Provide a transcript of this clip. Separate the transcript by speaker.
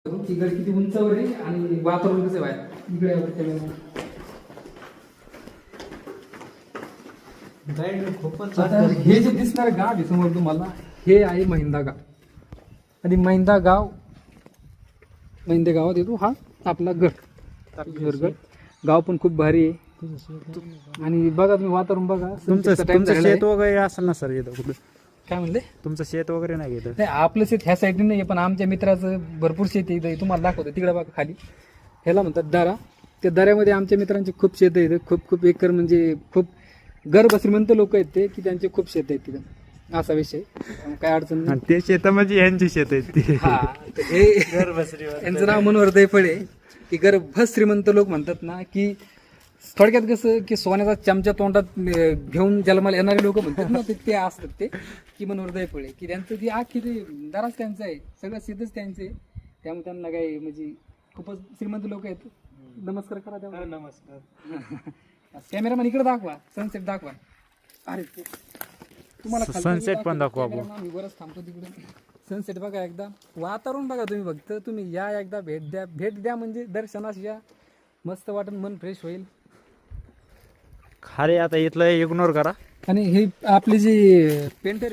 Speaker 1: ती गड किती उंचावर आहे आणि वातावरण कसं आहे बाहेर इकडे
Speaker 2: खूपच
Speaker 1: आता हे जे दिसणार गाव आहे समोर तुम्हाला हे आहे महिंदा गाव आणि महिंदा गावात येतो हा आपला गड गाव पण खूप भारी आहे आणि बघा तुम्ही वातावरण बघा
Speaker 2: तुमचं शेत वगैरे असेल ना सर इथं कुठं
Speaker 1: काय म्हणले
Speaker 2: तुमचं शेत वगैरे नाही घेत
Speaker 1: नाही आपलं शेत ह्या साईडने नाही पण आमच्या मित्राचं भरपूर शेत आहे इथं तुम्हाला दाखवतो तिकडे बघा खाली ह्याला म्हणतात दरा त्या दऱ्यामध्ये आमच्या मित्रांचे खूप शेत आहे खूप एकर म्हणजे खूप गर्भ श्रीमंत लोक आहेत ते की त्यांचे खूप शेत आहेत तिथं असा विषय काय अडचण नाही
Speaker 2: आणि ते शेत म्हणजे यांची शेत आहेत ती
Speaker 1: हा तर हे यांचं नाव मनोहर दैफळे की गर्भ श्रीमंत लोक म्हणतात ना की थोडक्यात कसं की सोन्याचा चमचा तोंडात घेऊन जन्माला येणारे लोक म्हणतात ना ते असतात ते की मनोहर दैफळे की त्यांचं ती आखी ते दराच त्यांचं आहे सगळं शेतच त्यांचे त्यामुळे त्यांना काही म्हणजे खूपच श्रीमंत लोक आहेत नमस्कार करा त्या
Speaker 2: नमस्कार
Speaker 1: कॅमेरामॅन इकडे दाखवा सनसेट दाखवा अरे तुम्हाला
Speaker 2: सनसेट पण दाखवा
Speaker 1: मी बरंच थांबतो तिकडे सनसेट बघा एकदा वातावरण बघा तुम्ही फक्त तुम्ही या एकदा भेट द्या म्हणजे दर्शनास या मस्त वाटून मन फ्रेश होईल
Speaker 2: खाली आता इथलं इग्नोर करा
Speaker 1: आणि हे आपली जी पेंटर